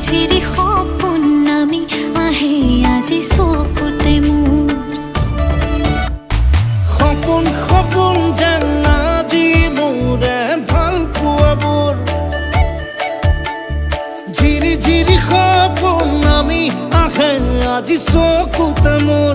ঝিৰি সপোন নামি আহে আজি চকুতে মোৰ সপোন সপোন যেন আজি মোৰে ভাল পোৱাবোৰ ঝিৰি ঝিৰি সপোন নামি আহে আজি চকুতে মোৰ